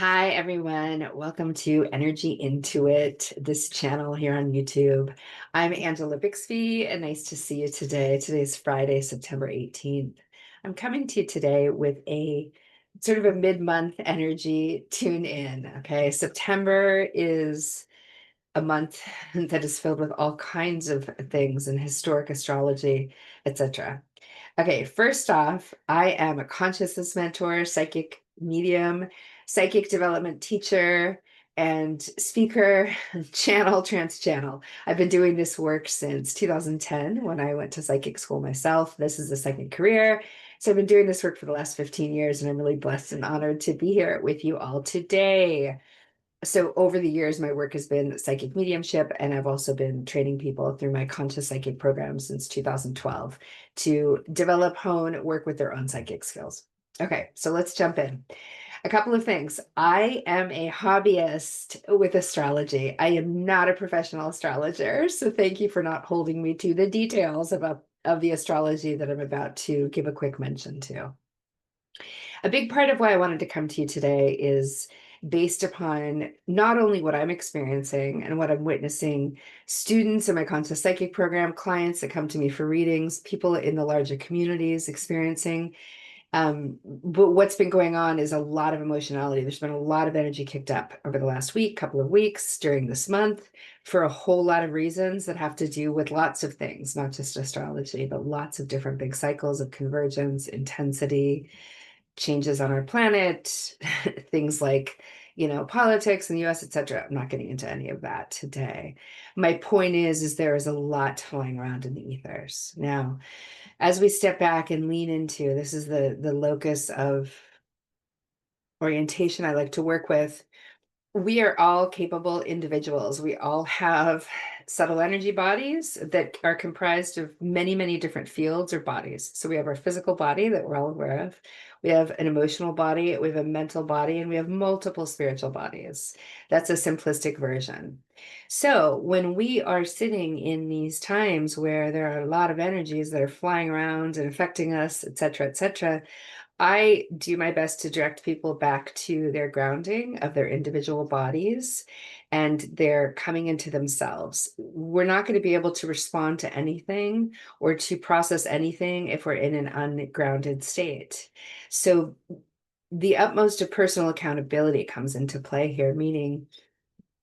Hi, everyone. Welcome to Energy Into It, this channel here on YouTube. I'm Angela Bixby, and nice to see you today. Today's Friday, September 18th. I'm coming to you today with a sort of a mid-month energy tune in. Okay, September is a month that is filled with all kinds of things in historic astrology, etc. Okay, first off, I am a consciousness mentor, psychic medium, psychic development teacher, and speaker, trance channel. I've been doing this work since 2010 when I went to psychic school myself. This is a second career. So I've been doing this work for the last 15 years, and I'm really blessed and honored to be here with you all today. So over the years, my work has been psychic mediumship, and I've also been training people through my conscious psychic program since 2012 to develop, hone, work with their own psychic skills. Okay, so let's jump in. A couple of things. I am a hobbyist with astrology. I am not a professional astrologer, so thank you for not holding me to the details of the astrology that I'm about to give a quick mention to. A big part of why I wanted to come to you today is based upon not only what I'm experiencing and what I'm witnessing, students in my conscious psychic program, clients that come to me for readings, people in the larger communities experiencing. But what's been going on is a lot of emotionality. There's been a lot of energy kicked up over the last week, couple of weeks, during this month, for a whole lot of reasons that have to do with lots of things, not just astrology, but lots of different big cycles of convergence, intensity, changes on our planet, things like, politics in the US, etc. I'm not getting into any of that today. My point is there is a lot flying around in the ethers. Now, as we step back and lean into, this is the locus of orientation I like to work with. We are all capable individuals. We all have subtle energy bodies that are comprised of many, many different fields or bodies. So we have our physical body that we're all aware of. We have an emotional body, we have a mental body, and we have multiple spiritual bodies. That's a simplistic version. So when we are sitting in these times where there are a lot of energies that are flying around and affecting us, et cetera, et cetera, I do my best to direct people back to their grounding of their individual bodies and their coming into themselves. We're not going to be able to respond to anything or to process anything if we're in an ungrounded state. So the utmost of personal accountability comes into play here, meaning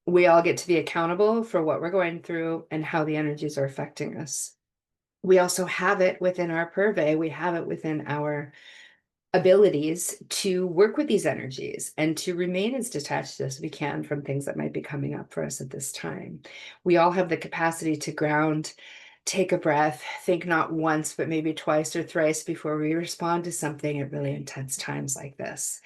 we all get to be accountable for what we're going through and how the energies are affecting us. We also have it within our purvey, we have it within our abilities to work with these energies and to remain as detached as we can from things that might be coming up for us at this time. We all have the capacity to ground, take a breath, think not once, but maybe twice or thrice before we respond to something at really intense times like this.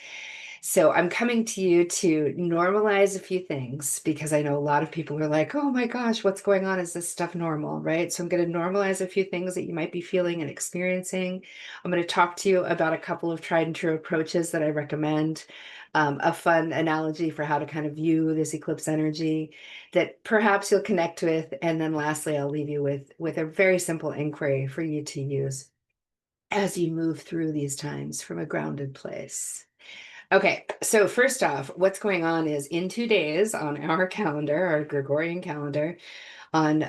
So I'm coming to you to normalize a few things because I know a lot of people are like, oh my gosh, what's going on? Is this stuff normal? Right? So I'm going to normalize a few things that you might be feeling and experiencing. I'm going to talk to you about a couple of tried and true approaches that I recommend. A fun analogy for how to kind of view this eclipse energy that perhaps you'll connect with. And then lastly, I'll leave you with a very simple inquiry for you to use as you move through these times from a grounded place. Okay, so first off, what's going on is in 2 days on our calendar, our Gregorian calendar, on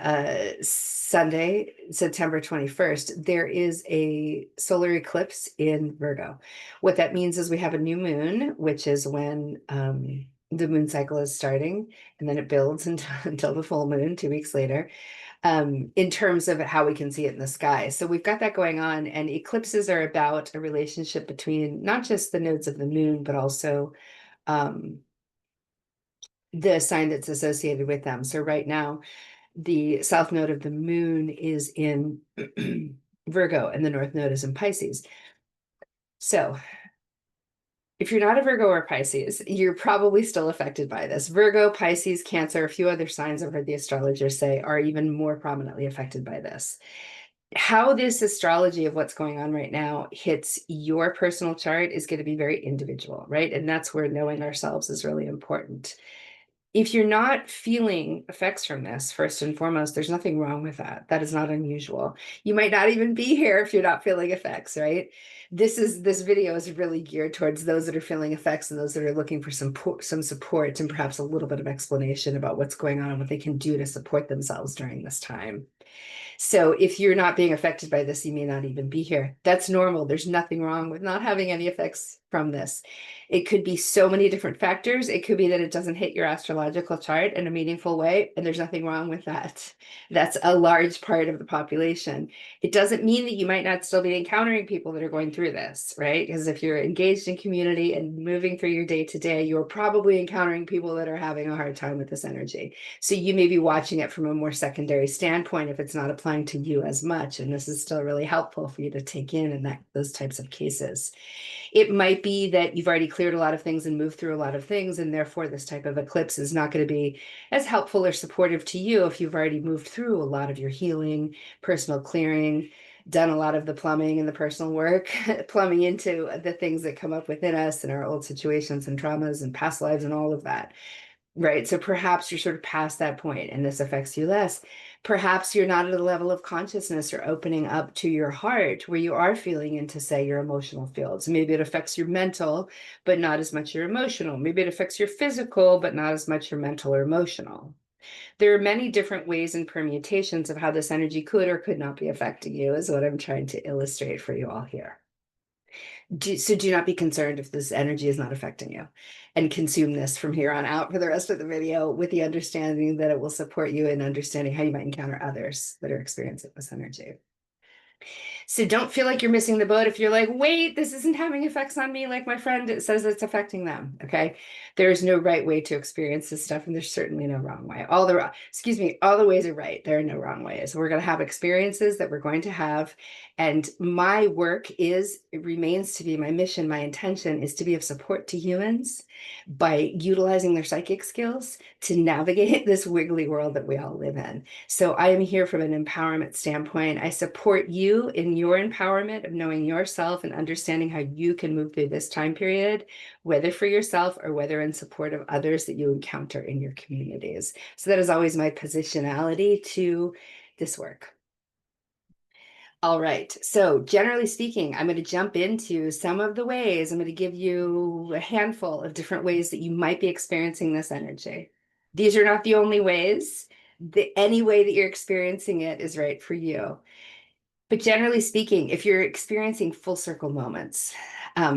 Sunday, September 21st, there is a solar eclipse in Virgo. What that means is we have a new moon, which is when the moon cycle is starting, and then it builds until the full moon 2 weeks later, in terms of how we can see it in the sky. So we've got that going on, and eclipses are about a relationship between not just the nodes of the moon, but also um, the sign that's associated with them. So right now, the south node of the moon is in Virgo, and the north node is in Pisces. So if you're not a Virgo or Pisces, you're probably still affected by this. Virgo, Pisces, Cancer, a few other signs I've heard the astrologers say are even more prominently affected by this. How this astrology of what's going on right now hits your personal chart is going to be very individual, right? And that's where knowing ourselves is really important. If you're not feeling effects from this, first and foremost, there's nothing wrong with that. That is not unusual. You might not even be here if you're not feeling effects, right? This video is really geared towards those that are feeling effects and those that are looking for some support and perhaps a little bit of explanation about what's going on and what they can do to support themselves during this time. So if you're not being affected by this, you may not even be here. That's normal. There's nothing wrong with not having any effects from this. It could be so many different factors. It could be that it doesn't hit your astrological chart in a meaningful way, and there's nothing wrong with that. That's a large part of the population. It doesn't mean that you might not still be encountering people that are going through this, right? Because if you're engaged in community and moving through your day to day, you're probably encountering people that are having a hard time with this energy. So you may be watching it from a more secondary standpoint if it's not applying to you as much. And this is still really helpful for you to take in those types of cases. It might be that you've already cleared a lot of things and moved through a lot of things, and therefore this type of eclipse is not going to be as helpful or supportive to you if you've already moved through a lot of your healing, personal clearing, done a lot of the plumbing and the personal work, plumbing into the things that come up within us and our old situations and traumas and past lives and all of that. Right. So perhaps you're sort of past that point and this affects you less. Perhaps you're not at a level of consciousness or opening up to your heart where you are feeling into, say, your emotional fields. Maybe it affects your mental, but not as much your emotional. Maybe it affects your physical, but not as much your mental or emotional. There are many different ways and permutations of how this energy could or could not be affecting you, is what I'm trying to illustrate for you all here. So do not be concerned if this energy is not affecting you, and consume this from here on out for the rest of the video with the understanding that it will support you in understanding how you might encounter others that are experiencing this energy. So don't feel like you're missing the boat if you're like, wait, this isn't having effects on me like my friend it says it's affecting them. Okay. There's no right way to experience this stuff, and there's certainly no wrong way. All the ways are right. There are no wrong ways. We're going to have experiences that we're going to have. And my work it remains to be my mission, my intention is to be of support to humans by utilizing their psychic skills to navigate this wiggly world that we all live in. So I am here from an empowerment standpoint. I support you in your empowerment of knowing yourself and understanding how you can move through this time period, whether for yourself or whether in support of others that you encounter in your communities. So that is always my positionality to this work. All right. So generally speaking, I'm going to jump into some of the ways. I'm going to give you a handful of different ways that you might be experiencing this energy. These are not the only ways. Any way that you're experiencing it is right for you. But generally speaking, if you're experiencing full circle moments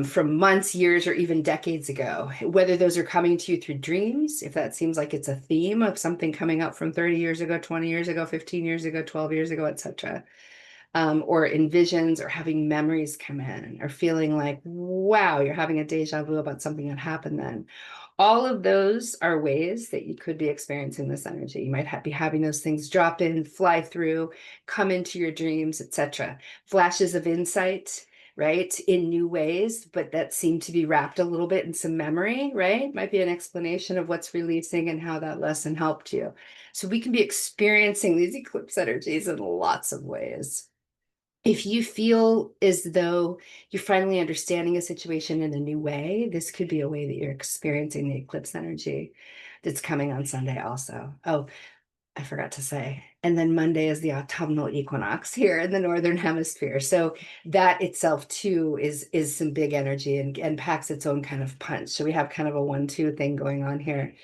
from months, years, or even decades ago, whether those are coming to you through dreams, if that seems like it's a theme of something coming up from 30 years ago, 20 years ago, 15 years ago, 12 years ago, etc., or in visions or having memories come in or feeling like, wow, you're having a deja vu about something that happened then. All of those are ways that you could be experiencing this energy. You might be having those things drop in, fly through, come into your dreams, etc. Flashes of insight, right, in new ways, but that seem to be wrapped a little bit in some memory, right? Might be an explanation of what's releasing and how that lesson helped you. So we can be experiencing these eclipse energies in lots of ways. If you feel as though you're finally understanding a situation in a new way, this could be a way that you're experiencing the eclipse energy that's coming on Sunday also. Oh, I forgot to say. And then Monday is the autumnal equinox here in the Northern Hemisphere. So that itself too is some big energy and packs its own kind of punch. So we have kind of a 1-2 thing going on here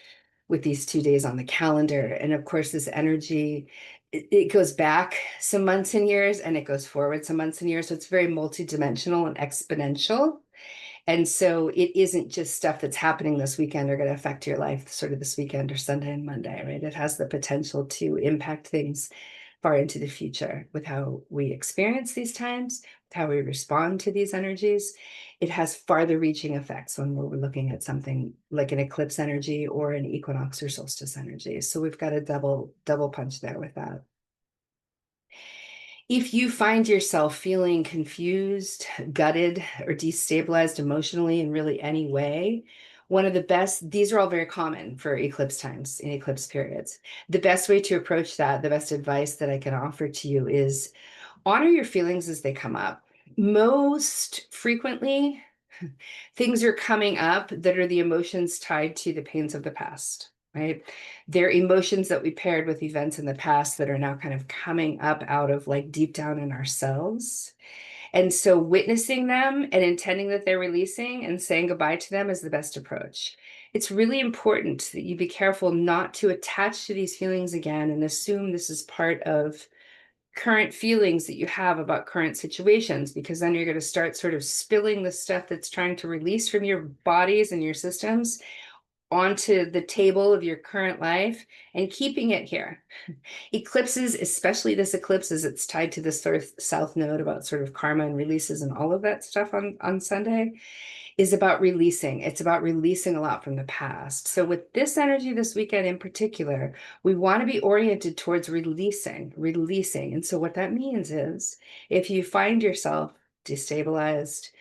with these 2 days on the calendar. And of course, this energy, it goes back some months and years and it goes forward some months and years. So it's very multidimensional and exponential. And so it isn't just stuff that's happening this weekend or going to affect your life sort of this weekend or Sunday and Monday, right? It has the potential to impact things far into the future with how we experience these times, with how we respond to these energies. It has farther reaching effects when we're looking at something like an eclipse energy or an equinox or solstice energy. So we've got a double punch there with that. If you find yourself feeling confused, gutted, or destabilized emotionally in really any way, these are all very common for eclipse times in eclipse periods. The best way to approach that, the best advice that I can offer to you is honor your feelings as they come up. Most frequently, things are coming up that are the emotions tied to the pains of the past. right? They're emotions that we paired with events in the past that are now kind of coming up out of like deep down in ourselves. And so witnessing them and intending that they're releasing and saying goodbye to them is the best approach. It's really important that you be careful not to attach to these feelings again and assume this is part of current feelings that you have about current situations, because then you're going to start sort of spilling the stuff that's trying to release from your bodies and your systems onto the table of your current life and keeping it here. Eclipses, especially this eclipse, as it's tied to the south node about sort of karma and releases and all of that stuff on Sunday, is about releasing. It's about releasing a lot from the past. So with this energy this weekend in particular, we want to be oriented towards releasing. And so what that means is if you find yourself destabilized,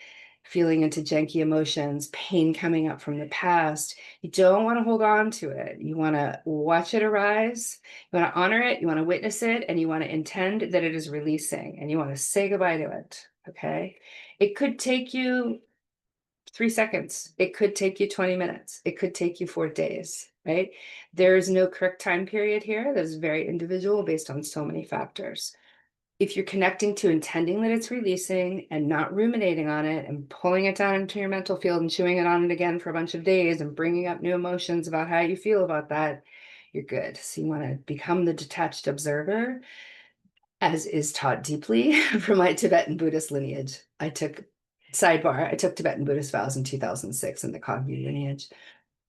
feeling into janky emotions, pain coming up from the past, you don't want to hold on to it. You want to watch it arise. You want to honor it. You want to witness it. And you want to intend that it is releasing. And you want to say goodbye to it. Okay. It could take you 3 seconds. It could take you 20 minutes. It could take you 4 days, right? There is no correct time period here. That is very individual based on so many factors. If you're connecting to intending that it's releasing and not ruminating on it and pulling it down into your mental field and chewing it on it again for a bunch of days and bringing up new emotions about how you feel about that, you're good. So you want to become the detached observer, as is taught deeply from my Tibetan Buddhist lineage. I took Tibetan Buddhist vows in 2006 in the Kagyu lineage.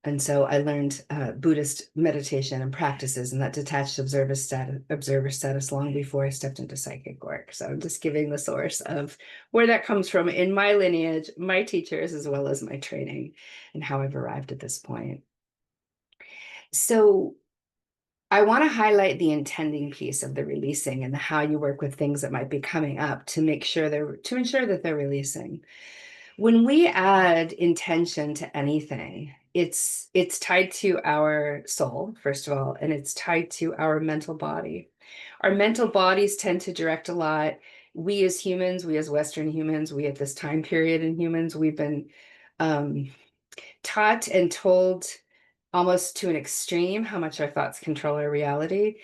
And so I learned Buddhist meditation and practices and that detached observer status long before I stepped into psychic work. So I'm just giving the source of where that comes from in my lineage, my teachers, as well as my training and how I've arrived at this point. So I want to highlight the intending piece of the releasing and how you work with things that might be coming up to ensure that they're releasing. When we add intention to anything, it's tied to our soul, first of all, and it's tied to our mental body. Our mental bodies tend to direct a lot. We as humans, we as Western humans, we at this time period in humans, we've been um, taught and told almost to an extreme how much our thoughts control our reality.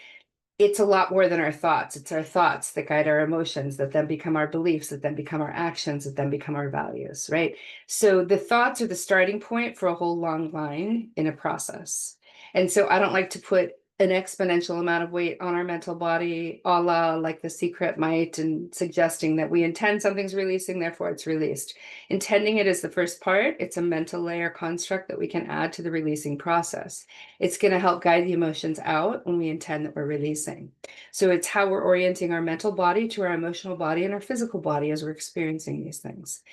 It's a lot more than our thoughts. It's our thoughts that guide our emotions, that then become our beliefs, that then become our actions, that then become our values, right? So the thoughts are the starting point for a whole long line in a process. And so I don't like to put an exponential amount of weight on our mental body, a la like the secret might, and suggesting that we intend something's releasing, therefore it's released. Intending it is the first part. It's a mental layer construct that we can add to the releasing process. It's going to help guide the emotions out when we intend that we're releasing. So it's how we're orienting our mental body to our emotional body and our physical body as we're experiencing these things.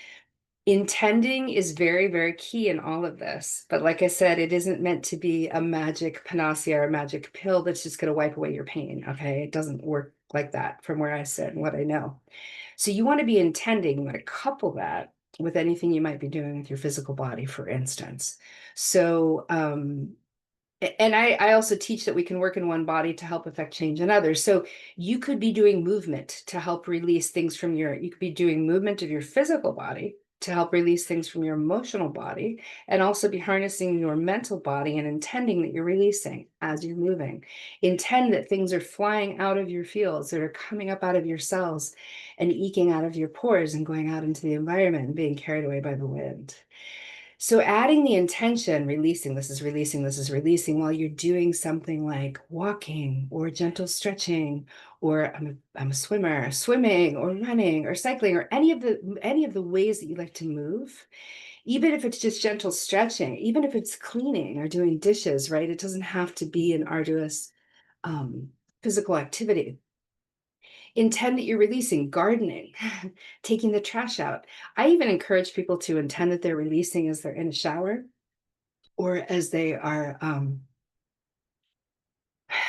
Intending is very, very key in all of this. But like I said, it isn't meant to be a magic panacea or a magic pill that's just going to wipe away your pain. Okay. It doesn't work like that from where I sit and what I know. So you want to be intending, you want to couple that with anything you might be doing with your physical body, for instance. So, and I also teach that we can work in one body to help affect change in others. So you could be doing movement to help release things from you could be doing movement of your physical body to help release things from your emotional body, and also be harnessing your mental body and intending that you're releasing as you're moving. Intend that things are flying out of your fields, that are coming up out of your cells and eking out of your pores and going out into the environment and being carried away by the wind. So adding the intention, releasing, this is releasing while you're doing something like walking or gentle stretching, or I'm a swimmer, swimming or running or cycling, or any of the ways that you like to move, even if it's just gentle stretching, even if it's cleaning or doing dishes, right? It doesn't have to be an arduous um, physical activity. Intend that you're releasing, gardening, taking the trash out. I even encourage people to intend that they're releasing as they're in a shower or as they are.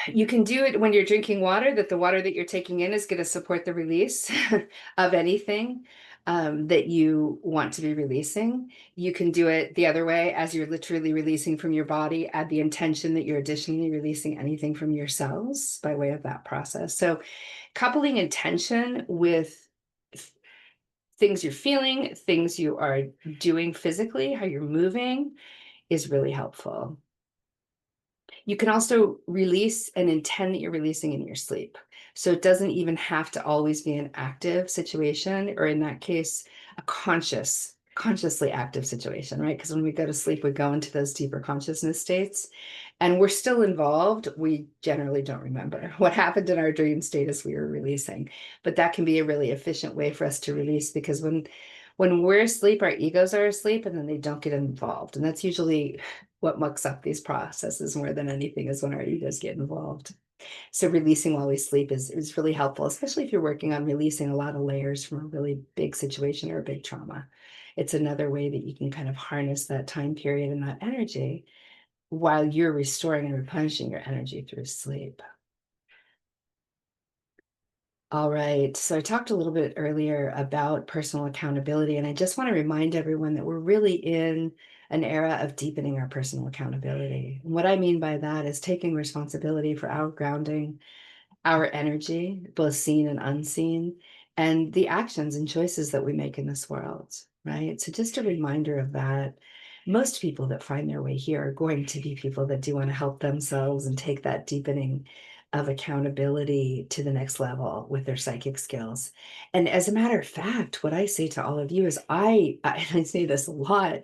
You can do it when you're drinking water, that the water that you're taking in is going to support the release of anything that you want to be releasing. You can do it the other way as you're literally releasing from your body, add the intention that you're additionally releasing anything from your cells by way of that process. So coupling intention with things you're feeling, things you are doing physically, how you're moving is really helpful. You can also release and intend that you're releasing in your sleep. So it doesn't even have to always be an active situation, or in that case, a consciously active situation, right? Because when we go to sleep, we go into those deeper consciousness states and we're still involved. We generally don't remember what happened in our dream state as we were releasing. But that can be a really efficient way for us to release, because when we're asleep, our egos are asleep and then they don't get involved. And that's usually what mucks up these processes more than anything, is when our egos get involved. So releasing while we sleep is really helpful, especially if you're working on releasing a lot of layers from a really big situation or a big trauma. It's another way that you can kind of harness that time period and that energy while you're restoring and replenishing your energy through sleep. All right. So I talked a little bit earlier about personal accountability, and I just want to remind everyone that we're really in an era of deepening our personal accountability. And what I mean by that is taking responsibility for our grounding, our energy, both seen and unseen, and the actions and choices that we make in this world, right? So just a reminder of that. Most people that find their way here are going to be people that do want to help themselves and take that deepening of accountability to the next level with their psychic skills. And as a matter of fact, what I say to all of you is and I say this a lot,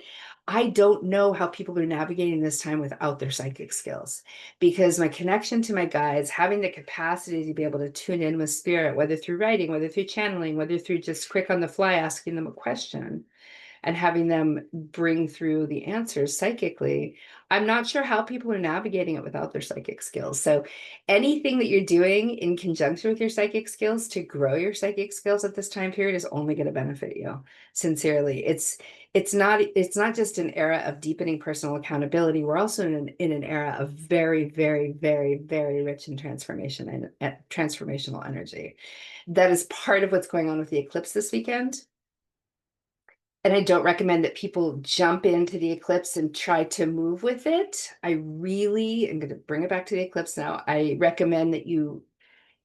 I don't know how people are navigating this time without their psychic skills, because my connection to my guides, having the capacity to be able to tune in with spirit, whether through writing, whether through channeling, whether through just quick on the fly asking them a question and having them bring through the answers psychically, I'm not sure how people are navigating it without their psychic skills. So anything that you're doing in conjunction with your psychic skills to grow your psychic skills at this time period is only going to benefit you. Sincerely, it's not just an era of deepening personal accountability. We're also in an era of very, very, very, very rich in transformation and transformational energy. That is part of what's going on with the eclipse this weekend. And I don't recommend that people jump into the eclipse and try to move with it. I really am going to bring it back to the eclipse now. I recommend that you,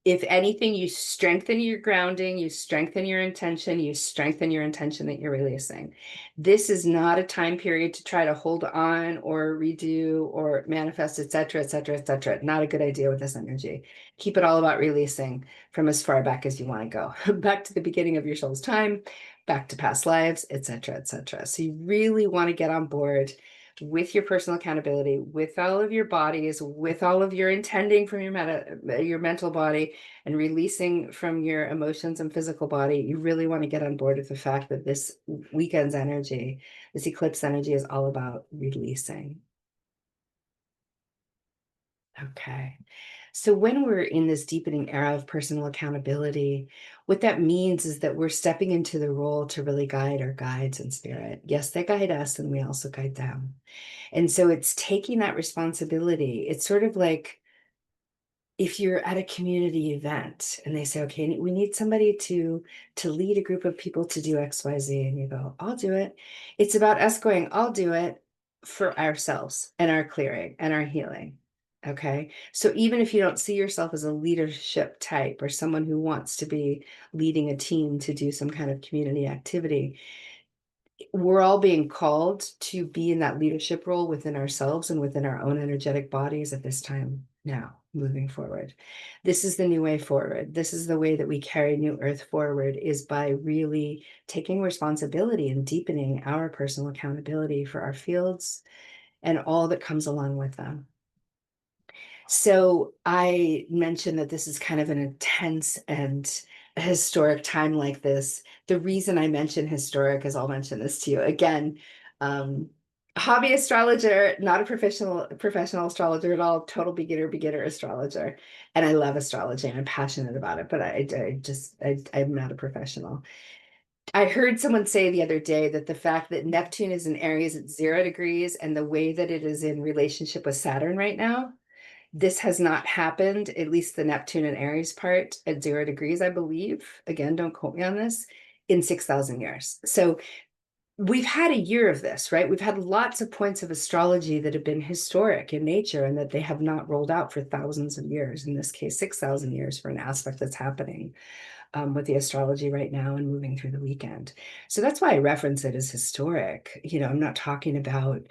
if anything, you strengthen your grounding, you strengthen your intention, you strengthen your intention that you're releasing. This is not a time period to try to hold on or redo or manifest, et cetera, et cetera, et cetera. Not a good idea with this energy. Keep it all about releasing from as far back as you want to go, back to the beginning of your soul's time, back to past lives, et cetera, et cetera. So you really want to get on board with your personal accountability, with all of your bodies, with all of your intending from your mental body and releasing from your emotions and physical body. You really want to get on board with the fact that this weekend's energy, this eclipse energy, is all about releasing. Okay. So when we're in this deepening era of personal accountability, what that means is that we're stepping into the role to really guide our guides in spirit. Yes, they guide us and we also guide them. And so it's taking that responsibility. It's sort of like if you're at a community event and they say, okay, we need somebody to lead a group of people to do XYZ, and you go, I'll do it. It's about us going, I'll do it for ourselves and our clearing and our healing. Okay. So even if you don't see yourself as a leadership type or someone who wants to be leading a team to do some kind of community activity, we're all being called to be in that leadership role within ourselves and within our own energetic bodies at this time now, moving forward. This is the new way forward. This is the way that we carry New Earth forward, is by really taking responsibility and deepening our personal accountability for our fields and all that comes along with them. So I mentioned that this is kind of an intense and a historic time like this. The reason I mention historic is I'll mention this to you again. Um, Hobby astrologer, not a professional astrologer at all, total beginner astrologer. And I love astrology and I'm passionate about it, but I'm not a professional. I heard someone say the other day that the fact that Neptune is in Aries at 0 degrees and the way that it is in relationship with Saturn right now, this has not happened, at least the Neptune and Aries part at 0 degrees, I believe. Again, don't quote me on this, in 6,000 years. So we've had a year of this, right? We've had lots of points of astrology that have been historic in nature and that they have not rolled out for thousands of years, in this case, 6,000 years for an aspect that's happening with the astrology right now and moving through the weekend. So that's why I reference it as historic. I'm not talking about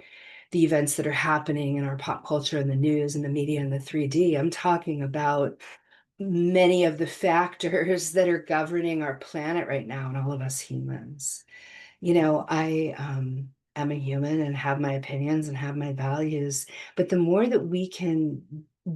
the events that are happening in our pop culture and the news and the media and the 3D. I'm talking about many of the factors that are governing our planet right now and all of us humans. I am a human and have my opinions and have my values, but the more that we can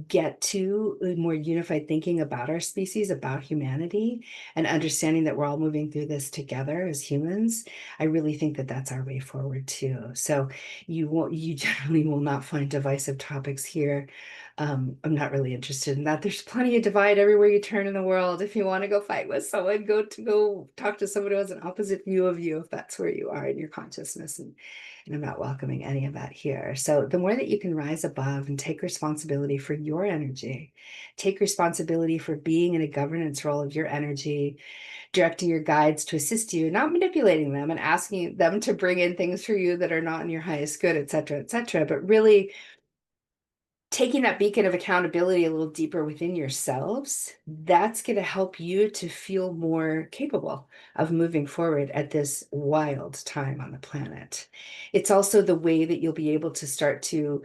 get to a more unified thinking about our species, about humanity, and understanding that we're all moving through this together as humans, I really think that that's our way forward too. So you generally will not find divisive topics here. I'm not really interested in that. There's plenty of divide everywhere you turn in the world. If you want to go fight with someone, go talk to someone who has an opposite view of you, if that's where you are in your consciousness. And I'm not welcoming any of that here. So the more that you can rise above and take responsibility for your energy, take responsibility for being in a governance role of your energy, directing your guides to assist you, not manipulating them and asking them to bring in things for you that are not in your highest good, et cetera, but really taking that beacon of accountability a little deeper within yourselves, that's going to help you to feel more capable of moving forward at this wild time on the planet. It's also the way that you'll be able to start to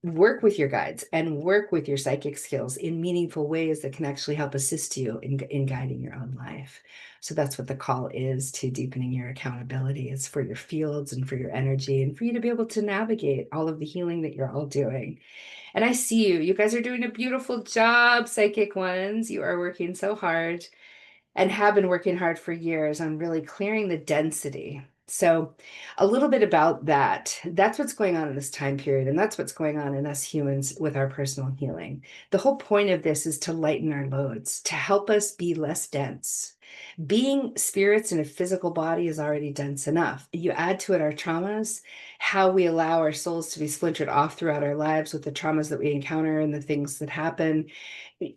work with your guides and work with your psychic skills in meaningful ways that can actually help assist you in guiding your own life. So that's what the call is to deepening your accountability. It's for your fields and for your energy and for you to be able to navigate all of the healing that you're all doing. And I see you. You guys are doing a beautiful job, psychic ones. You are working so hard and have been working hard for years on really clearing the density. So, a little bit about that. That's what's going on in this time period, and that's what's going on in us humans with our personal healing. The whole point of this is to lighten our loads, to help us be less dense. Being spirits in a physical body is already dense enough. You add to it our traumas, how we allow our souls to be splintered off throughout our lives with the traumas that we encounter and the things that happen.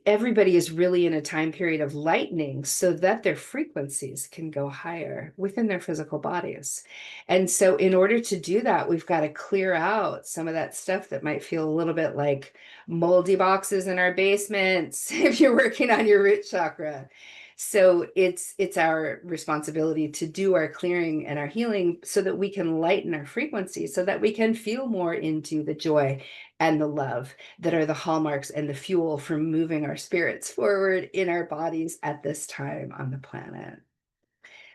Everybody is really in a time period of lightening so that their frequencies can go higher within their physical bodies. And so, in order to do that, we've got to clear out some of that stuff that might feel a little bit like moldy boxes in our basements if you're working on your root chakra. So it's our responsibility to do our clearing and our healing so that we can lighten our frequency, so that we can feel more into the joy and the love that are the hallmarks and the fuel for moving our spirits forward in our bodies at this time on the planet.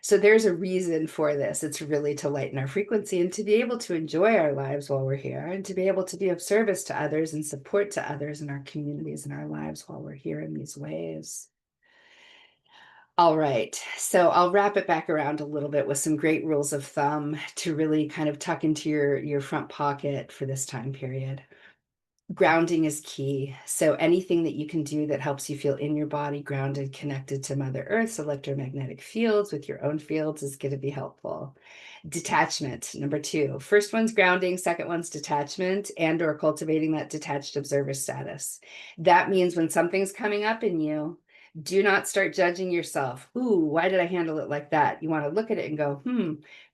So there's a reason for this. It's really to lighten our frequency and to be able to enjoy our lives while we're here and to be able to be of service to others and support to others in our communities and our lives while we're here in these ways. All right, so I'll wrap it back around a little bit with some great rules of thumb to really kind of tuck into your front pocket for this time period. Grounding is key. So anything that you can do that helps you feel in your body, grounded, connected to Mother Earth's electromagnetic fields with your own fields is going to be helpful. Detachment, number two. First one's grounding, second one's detachment and or cultivating that detached observer status. That means when something's coming up in you, do not start judging yourself. Ooh, why did I handle it like that? You want to look at it and go,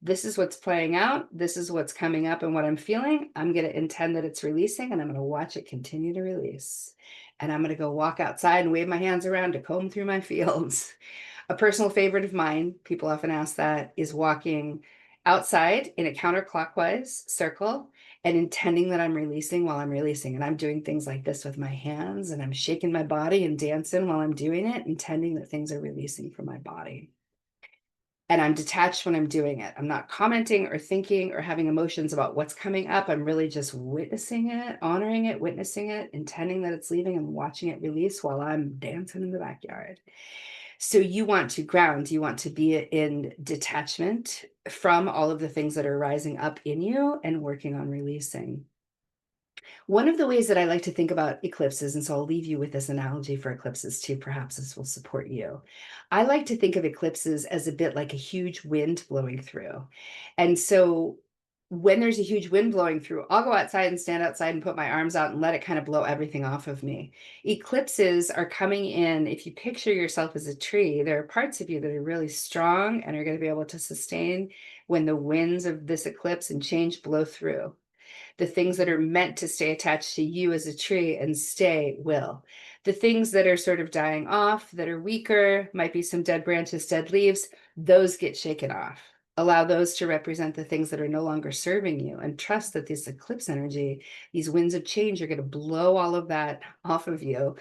this is what's playing out. This is what's coming up and what I'm feeling. I'm going to intend that it's releasing and I'm going to watch it continue to release. And I'm going to go walk outside and wave my hands around to comb through my fields. A personal favorite of mine, people often ask that, is walking outside in a counterclockwise circle and intending that I'm releasing while I'm releasing. And I'm doing things like this with my hands and I'm shaking my body and dancing while I'm doing it, intending that things are releasing from my body. And I'm detached when I'm doing it. I'm not commenting or thinking or having emotions about what's coming up. I'm really just witnessing it, honoring it, witnessing it, intending that it's leaving and watching it release while I'm dancing in the backyard. So you want to ground, you want to be in detachment from all of the things that are rising up in you and working on releasing. One of the ways that I like to think about eclipses, and so I'll leave you with this analogy for eclipses too, perhaps this will support you. I like to think of eclipses as a bit like a huge wind blowing through. And so when there's a huge wind blowing through, I'll go outside and stand outside and put my arms out and let it kind of blow everything off of me. Eclipses are coming in. If you picture yourself as a tree, there are parts of you that are really strong and are going to be able to sustain when the winds of this eclipse and change blow through. The things that are meant to stay attached to you as a tree and stay will. The things that are sort of dying off, that are weaker, might be some dead branches, dead leaves, those get shaken off. Allow those to represent the things that are no longer serving you, and trust that this eclipse energy, these winds of change, are going to blow all of that off of you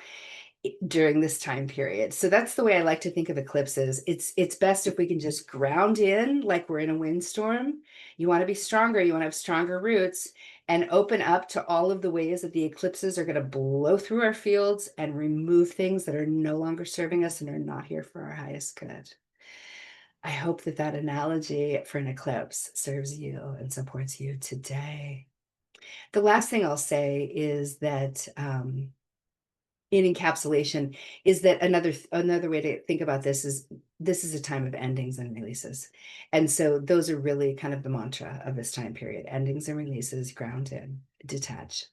during this time period. So that's the way I like to think of eclipses. It's best if we can just ground in like we're in a windstorm. You want to be stronger, you want to have stronger roots, and open up to all of the ways that the eclipses are going to blow through our fields and remove things that are no longer serving us and are not here for our highest good. I hope that that analogy for an eclipse serves you and supports you today. The last thing I'll say is that in encapsulation is that another way to think about this is a time of endings and releases. And so those are really kind of the mantra of this time period: endings and releases, ground in, detach.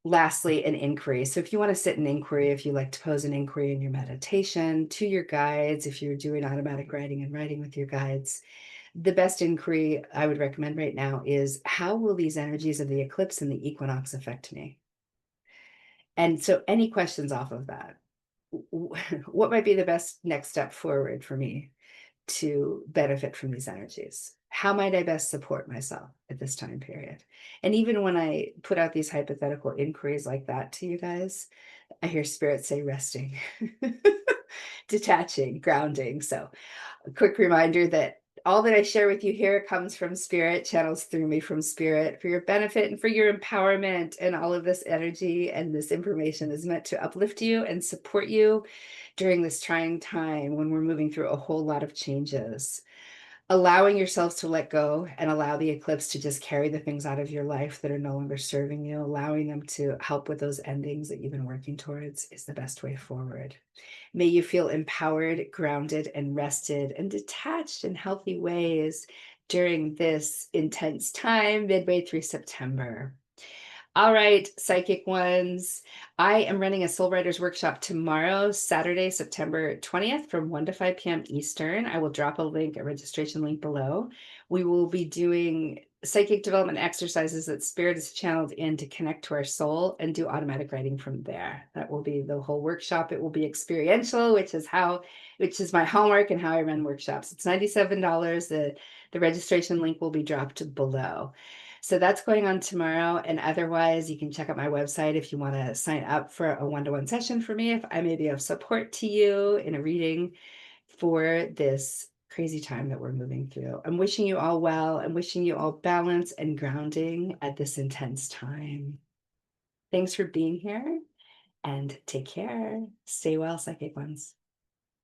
Lastly, an inquiry. So if you want to sit in inquiry, if you like to pose an inquiry in your meditation to your guides, if you're doing automatic writing and writing with your guides, the best inquiry I would recommend right now is, how will these energies of the eclipse and the equinox affect me? And so any questions off of that, what might be the best next step forward for me to benefit from these energies? How might I best support myself at this time period? And even when I put out these hypothetical inquiries like that to you guys, I hear spirit say resting, detaching, grounding. So a quick reminder that all that I share with you here comes from spirit, channels through me from spirit for your benefit and for your empowerment. And all of this energy and this information is meant to uplift you and support you during this trying time when we're moving through a whole lot of changes. Allowing yourselves to let go and allow the eclipse to just carry the things out of your life that are no longer serving you, allowing them to help with those endings that you've been working towards, is the best way forward. May you feel empowered, grounded, and rested and detached in healthy ways during this intense time midway through September. All right, psychic ones. I am running a Soul Writers workshop tomorrow, Saturday, September 20th from 1 to 5 p.m. Eastern. I will drop a link, a registration link below. We will be doing psychic development exercises that Spirit is channeled in to connect to our soul and do automatic writing from there. That will be the whole workshop. It will be experiential, which is my hallmark and how I run workshops. It's $97. The registration link will be dropped below. So that's going on tomorrow. And otherwise, you can check out my website if you want to sign up for a one-to-one session for me, if I may be of support to you in a reading for this crazy time that we're moving through. I'm wishing you all well. I'm wishing you all balance and grounding at this intense time. Thanks for being here and take care. Stay well, psychic ones.